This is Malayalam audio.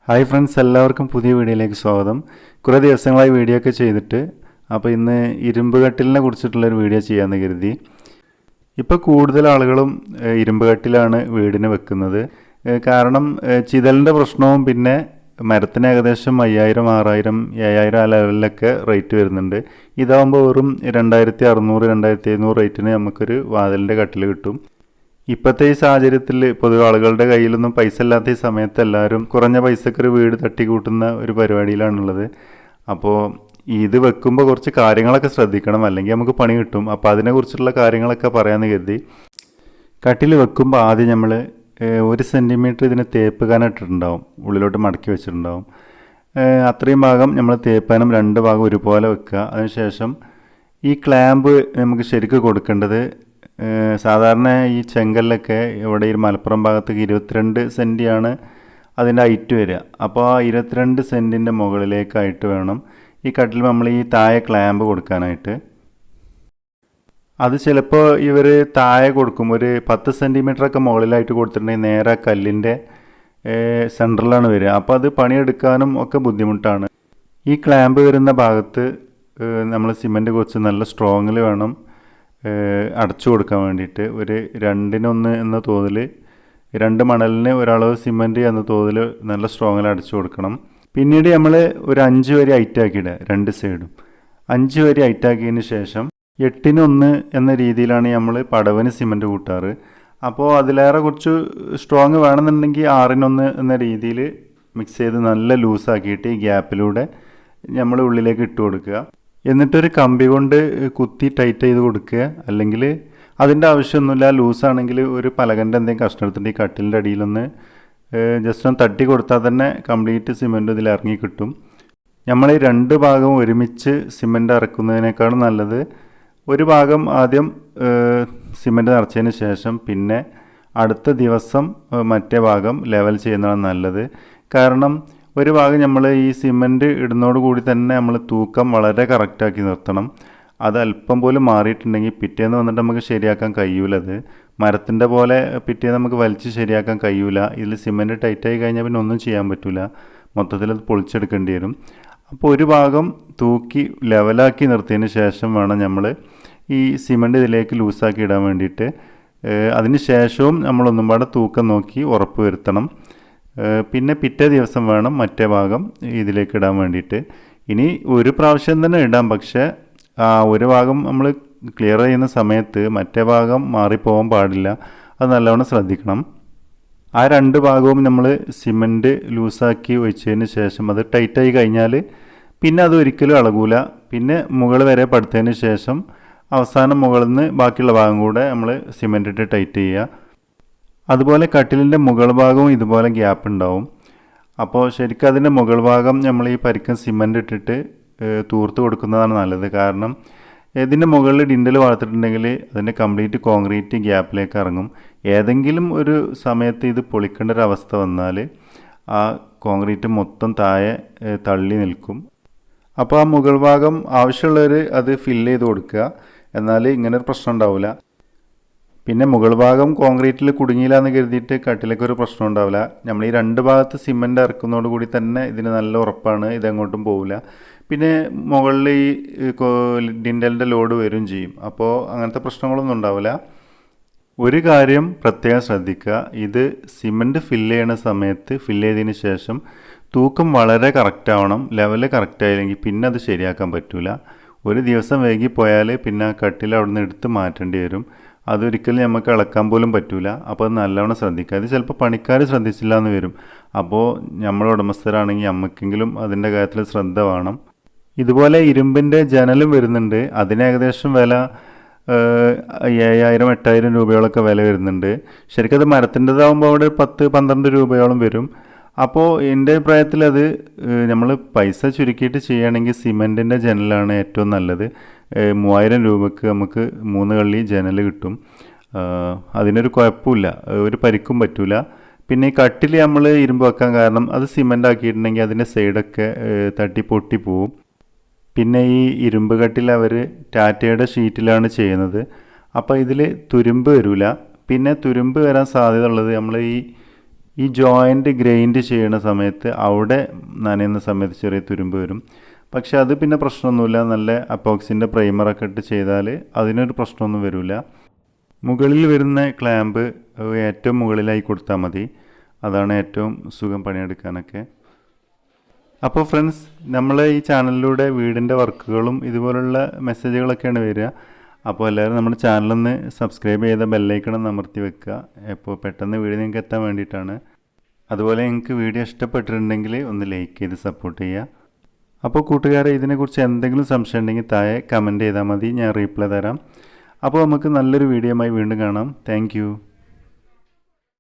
ഹായ് ഫ്രണ്ട്സ്, എല്ലാവർക്കും പുതിയ വീഡിയോയിലേക്ക് സ്വാഗതം. കുറേ ദിവസങ്ങളായി വീഡിയോ ഒക്കെ ചെയ്തിട്ട് അപ്പോൾ ഇന്ന് ഇരുമ്പ് കട്ടിലിനെ കുറിച്ചിട്ടുള്ളൊരു വീഡിയോ ചെയ്യാമെന്ന് കരുതി. ഇപ്പോൾ കൂടുതൽ ആളുകളും ഇരുമ്പ് കട്ടിലാണ് വീടിന് വെക്കുന്നത്. കാരണം ചിതലിൻ്റെ പ്രശ്നവും പിന്നെ മരത്തിന് ഏകദേശം 5000, 6000, 7000 ആ ലെവലിലൊക്കെ റേറ്റ് വരുന്നുണ്ട്. ഇതാകുമ്പോൾ വെറും 2600, 2700 റേറ്റിന് നമുക്കൊരു വാതിലിൻ്റെ കട്ടിൽ കിട്ടും. ഇപ്പോഴത്തെ ഈ സാഹചര്യത്തിൽ പൊതുവെ ആളുകളുടെ കയ്യിലൊന്നും പൈസ ഇല്ലാത്ത ഈ സമയത്ത് എല്ലാവരും കുറഞ്ഞ പൈസക്ക് ഒരു വീട് തട്ടിക്കൂട്ടുന്ന ഒരു പരിപാടിയിലാണുള്ളത്. അപ്പോൾ ഇത് വെക്കുമ്പോൾ കുറച്ച് കാര്യങ്ങളൊക്കെ ശ്രദ്ധിക്കണം, അല്ലെങ്കിൽ നമുക്ക് പണി കിട്ടും. അപ്പോൾ അതിനെക്കുറിച്ചുള്ള കാര്യങ്ങളൊക്കെ പറയാമെന്ന് കരുതി. കട്ടിൽ വെക്കുമ്പോൾ ആദ്യം നമ്മൾ 1 സെൻറ്റിമീറ്റർ ഇതിന് തേപ്പ് കനം ഇട്ടിട്ടുണ്ടാവും, ഉള്ളിലോട്ട് മടക്കി വെച്ചിട്ടുണ്ടാവും. അത്രയും ഭാഗം നമ്മൾ തേപ്പാനും 2 ഭാഗം ഒരുപോലെ വെക്കുക. അതിനുശേഷം ഈ ക്ലാമ്പ് നമുക്ക് ശരിക്കും കൊടുക്കേണ്ടത് സാധാരണ ഈ ചെങ്കല്ലൊക്കെ ഇവിടെ ഈ മലപ്പുറം ഭാഗത്തേക്ക് 22 സെൻറ്റിയാണ് അതിൻ്റെ ഹൈറ്റ് വരിക. അപ്പോൾ ആ 22 സെൻറ്റിൻ്റെ മുകളിലേക്കായിട്ട് വേണം ഈ കട്ടിൽ നമ്മൾ ഈ താഴെ ക്ലാമ്പ് കൊടുക്കാനായിട്ട്. അത് ചിലപ്പോൾ ഇവർ താഴെ കൊടുക്കും, ഒരു 10 സെൻറ്റിമീറ്ററൊക്കെ മുകളിലായിട്ട് കൊടുത്തിട്ടുണ്ടെങ്കിൽ നേരെ കല്ലിൻ്റെ സെൻറ്ററിലാണ് വരിക. അപ്പോൾ അത് പണിയെടുക്കാനും ഒക്കെ ബുദ്ധിമുട്ടാണ്. ഈ ക്ലാമ്പ് വരുന്ന ഭാഗത്ത് നമ്മൾ സിമൻറ്റ് കുറച്ച് നല്ല സ്ട്രോങ്ങിൽ വേണം അടച്ചു കൊടുക്കാൻ വേണ്ടിയിട്ട്. ഒരു 2:1 എന്ന തോതിൽ, 2 മണലിന് ഒരളവ് സിമൻറ്റ് എന്ന തോതിൽ നല്ല സ്ട്രോങ്ങിൽ അടച്ചു കൊടുക്കണം. പിന്നീട് നമ്മൾ ഒരു 5 വരി ഹൈറ്റാക്കിയിടുക, 2 സൈഡും 5 വരി ഹൈറ്റാക്കിയതിന് ശേഷം 8:1 എന്ന രീതിയിലാണ് നമ്മൾ പടവിന് സിമൻറ്റ് കൂട്ടാറ്. അപ്പോൾ അതിലേറെ കുറച്ച് സ്ട്രോങ് വേണമെന്നുണ്ടെങ്കിൽ 6:1 എന്ന രീതിയിൽ മിക്സ് ചെയ്ത് നല്ല ലൂസാക്കിയിട്ട് ഈ ഗ്യാപ്പിലൂടെ നമ്മൾ ഉള്ളിലേക്ക് ഇട്ട് കൊടുക്കുക. എന്നിട്ടൊരു കമ്പി കൊണ്ട് കുത്തി ടൈറ്റ് ചെയ്ത് കൊടുക്കുക. അല്ലെങ്കിൽ അതിൻ്റെ ആവശ്യമൊന്നുമില്ല, ലൂസാണെങ്കിൽ ഒരു പലകൻ്റെ എന്തെങ്കിലും കഷ്ണം എടുത്തിട്ട് ഈ കട്ടിലിൻ്റെ അടിയിലൊന്ന് ജസ്റ്റ് ഒന്ന് തട്ടി കൊടുത്താൽ തന്നെ കംപ്ലീറ്റ് സിമൻറ്റ് ഇതിൽ ഇറങ്ങി കിട്ടും. നമ്മൾ ഈ 2 ഭാഗവും ഒരുമിച്ച് സിമൻറ്റ് ഇറക്കുന്നതിനേക്കാളും നല്ലത് ഒരു ഭാഗം ആദ്യം സിമൻറ്റ് നിറച്ചതിന് ശേഷം പിന്നെ അടുത്ത ദിവസം മറ്റേ ഭാഗം ലെവൽ ചെയ്യുന്നതാണ് നല്ലത്. കാരണം ഒരു ഭാഗം നമ്മൾ ഈ സിമൻറ്റ് ഇടുന്നതോട് കൂടി തന്നെ നമ്മൾ തൂക്കം വളരെ കറക്റ്റാക്കി നിർത്തണം. അത് അല്പം പോലും മാറിയിട്ടുണ്ടെങ്കിൽ പിറ്റേന്ന് വന്നിട്ട് നമുക്ക് ശരിയാക്കാൻ കഴിയൂല. അത് മരത്തിൻ്റെ പോലെ പിറ്റേന്ന് നമുക്ക് വലിച്ച് ശരിയാക്കാൻ കഴിയൂല. ഇതിൽ സിമൻറ്റ് ടൈറ്റായി കഴിഞ്ഞാൽ പിന്നെ ഒന്നും ചെയ്യാൻ പറ്റില്ല, മൊത്തത്തിൽ അത് പൊളിച്ചെടുക്കേണ്ടി വരും. അപ്പോൾ ഒരു ഭാഗം തൂക്കി ലെവലാക്കി നിർത്തിയതിന് ശേഷം വേണം നമ്മൾ ഈ സിമൻറ്റ് ഇതിലേക്ക് ലൂസാക്കി ഇടാൻ വേണ്ടിയിട്ട്. അതിന് ശേഷവും നമ്മളൊന്നും പാടെ തൂക്കം നോക്കി ഉറപ്പ് വരുത്തണം. പിന്നെ പിറ്റേ ദിവസം വേണം മറ്റേ ഭാഗം ഇതിലേക്ക് ഇടാൻ വേണ്ടിയിട്ട്. ഇനി ഒരു പ്രാവശ്യം തന്നെ ഇടാം, പക്ഷേ ഒരു ഭാഗം നമ്മൾ ക്ലിയർ ചെയ്യുന്ന സമയത്ത് മറ്റേ ഭാഗം മാറിപ്പോകാൻ പാടില്ല. അത് നല്ലവണ്ണം ശ്രദ്ധിക്കണം. ആ 2 ഭാഗവും നമ്മൾ സിമൻറ്റ് ലൂസാക്കി ഒഴിച്ചതിന് ശേഷം അത് ടൈറ്റായി കഴിഞ്ഞാൽ പിന്നെ അത് ഒരിക്കലും ഇളകൂല. പിന്നെ മുകൾ വരെ പടുത്തതിന് ശേഷം അവസാനം മുകളിൽ നിന്ന് ബാക്കിയുള്ള ഭാഗം കൂടെ നമ്മൾ സിമൻറ്റ് ഇട്ട് ടൈറ്റ് ചെയ്യുക. അതുപോലെ കട്ടിലിൻ്റെ മുകൾ ഭാഗവും ഇതുപോലെ ഗ്യാപ്പ് ഉണ്ടാവും. അപ്പോൾ ശരിക്കും അതിൻ്റെ മുകൾ ഭാഗം നമ്മൾ ഈ പരിക്കൻ സിമൻറ്റ് ഇട്ടിട്ട് തൂർത്ത് കൊടുക്കുന്നതാണ് നല്ലത്. കാരണം ഇതിൻ്റെ മുകളിൽ ഡിൻഡൽ വളർത്തിട്ടുണ്ടെങ്കിൽ അതിൻ്റെ കംപ്ലീറ്റ് കോൺക്രീറ്റ് ഗ്യാപ്പിലേക്ക് ഇറങ്ങും. ഏതെങ്കിലും ഒരു സമയത്ത് ഇത് പൊളിക്കേണ്ട ഒരു അവസ്ഥ വന്നാൽ ആ കോൺക്രീറ്റ് മൊത്തം താഴെ തള്ളി നിൽക്കും. അപ്പോൾ ആ മുകൾ ഭാഗം ആവശ്യമുള്ളവർ അത് ഫില്ല് ചെയ്ത് കൊടുക്കുക, എന്നാൽ ഇങ്ങനെ ഒരു പ്രശ്നം ഉണ്ടാവില്ല. പിന്നെ മുകൾ ഭാഗം കോൺക്രീറ്റിൽ കുടുങ്ങിയില്ല എന്ന് കരുതിയിട്ട് കട്ടിലേക്ക് ഒരു പ്രശ്നം ഉണ്ടാവില്ല. നമ്മൾ ഈ 2 ഭാഗത്ത് സിമൻറ്റ് ഇറക്കുന്നതോട് കൂടി തന്നെ ഇതിന് നല്ല ഉറപ്പാണ്, ഇതെങ്ങോട്ടും പോവില്ല. പിന്നെ മുകളിൽ ഈ ഡിൻഡലിൻ്റെ ലോഡ് വരും ചെയ്യും. അപ്പോൾ അങ്ങനത്തെ പ്രശ്നങ്ങളൊന്നും ഉണ്ടാവില്ല. ഒരു കാര്യം പ്രത്യേകം ശ്രദ്ധിക്കുക, ഇത് സിമൻറ്റ് ഫില്ല് ചെയ്യുന്ന സമയത്ത് ഫില്ല് ചെയ്തതിന് ശേഷം തൂക്കം വളരെ കറക്റ്റ് ആവണം. ലെവൽ കറക്റ്റ് ആയില്ലെങ്കിൽ പിന്നെ അത് ശരിയാക്കാൻ പറ്റില്ല. ഒരു ദിവസം വൈകിപ്പോയാൽ പിന്നെ ആ കട്ടിൽ അവിടെ നിന്ന് എടുത്ത് മാറ്റേണ്ടി വരും. അതൊരിക്കലും നമുക്ക് ഇളക്കാൻ പോലും പറ്റില്ല. അപ്പോൾ അത് നല്ലവണ്ണം ശ്രദ്ധിക്കുക. അത് ചിലപ്പോൾ പണിക്കാർ ശ്രദ്ധിച്ചില്ല എന്ന് വരും. അപ്പോൾ നമ്മൾ ഉടമസ്ഥരാണെങ്കിൽ നമുക്കെങ്കിലും അതിൻ്റെ കാര്യത്തിൽ ശ്രദ്ധ വേണം. ഇതുപോലെ ഇരുമ്പിൻ്റെ ജനലും വരുന്നുണ്ട്. അതിന് ഏകദേശം വില 7000, 8000 രൂപയോളൊക്കെ വില വരുന്നുണ്ട്. ശരിക്കും അത് മരത്തിൻ്റെതാകുമ്പോൾ അവിടെ 10-12 രൂപയോളം വരും. അപ്പോൾ എൻ്റെ അഭിപ്രായത്തിൽ അത് നമ്മൾ പൈസ ചുരുക്കിയിട്ട് ചെയ്യുകയാണെങ്കിൽ സിമൻറ്റിൻ്റെ ജനലാണ് ഏറ്റവും നല്ലത്. 3000 രൂപക്ക് നമുക്ക് 3 കള്ളി ജനൽ കിട്ടും. അതിനൊരു കുഴപ്പമില്ല, ഒരു പരിക്കും പറ്റില്ല. പിന്നെ ഈ കട്ടിൽ നമ്മൾ ഇരുമ്പ് വെക്കാൻ കാരണം അത് സിമൻ്റ് ആക്കിയിട്ടുണ്ടെങ്കിൽ അതിൻ്റെ സൈഡൊക്കെ തട്ടി പൊട്ടി പോവും. പിന്നെ ഈ ഇരുമ്പ് കട്ടിൽ അവർ ടാറ്റയുടെ ഷീറ്റിലാണ് ചെയ്യുന്നത്. അപ്പോൾ ഇതിൽ തുരുമ്പ് വരില്ല. പിന്നെ തുരുമ്പ് വരാൻ സാധ്യത ഉള്ളത് നമ്മൾ ഈ ഈ ജോയിൻ്റ് ഗ്രൈൻഡ് ചെയ്യുന്ന സമയത്ത് അവിടെ നനയുന്ന സമയത്ത് ചെറിയ തുരുമ്പ് വരും. പക്ഷെ അത് പിന്നെ പ്രശ്നമൊന്നുമില്ല. നല്ല അപ്പോക്സിൻ്റെ പ്രൈമറൊക്കെ ഇട്ട് ചെയ്താൽ അതിനൊരു പ്രശ്നമൊന്നും വരില്ല. മുകളിൽ വരുന്ന ക്ലാമ്പ് ഏറ്റവും മുകളിലായി കൊടുത്താൽ മതി. അതാണ് ഏറ്റവും സുഖം പണിയെടുക്കാനൊക്കെ. അപ്പോൾ ഫ്രണ്ട്സ്, നമ്മൾ ഈ ചാനലിലൂടെ വീടിൻ്റെ വർക്കുകളും ഇതുപോലുള്ള മെസ്സേജുകളൊക്കെയാണ് വരിക. അപ്പോൾ എല്ലാവരും നമ്മുടെ ചാനലൊന്ന് സബ്സ്ക്രൈബ് ചെയ്ത ബെല്ലൈക്കണം അമർത്തി വെക്കുക. അപ്പോൾ പെട്ടെന്ന് വീഡിയോ നിങ്ങൾക്ക് എത്താൻ വേണ്ടിയിട്ടാണ്. അതുപോലെ നിങ്ങൾക്ക് വീഡിയോ ഇഷ്ടപ്പെട്ടിട്ടുണ്ടെങ്കിൽ ഒന്ന് ലൈക്ക് ചെയ്ത് സപ്പോർട്ട് ചെയ്യുക. അപ്പോൾ കൂട്ടുകാരെ, ഇതിനെക്കുറിച്ച് എന്തെങ്കിലും സംശയം ഉണ്ടെങ്കിൽ താഴെ കമൻറ്റ് ചെയ്താൽ മതി, ഞാൻ റീപ്ലൈ തരാം. അപ്പോൾ നമുക്ക് നല്ലൊരു വീഡിയോയുമായി വീണ്ടും കാണാം. താങ്ക്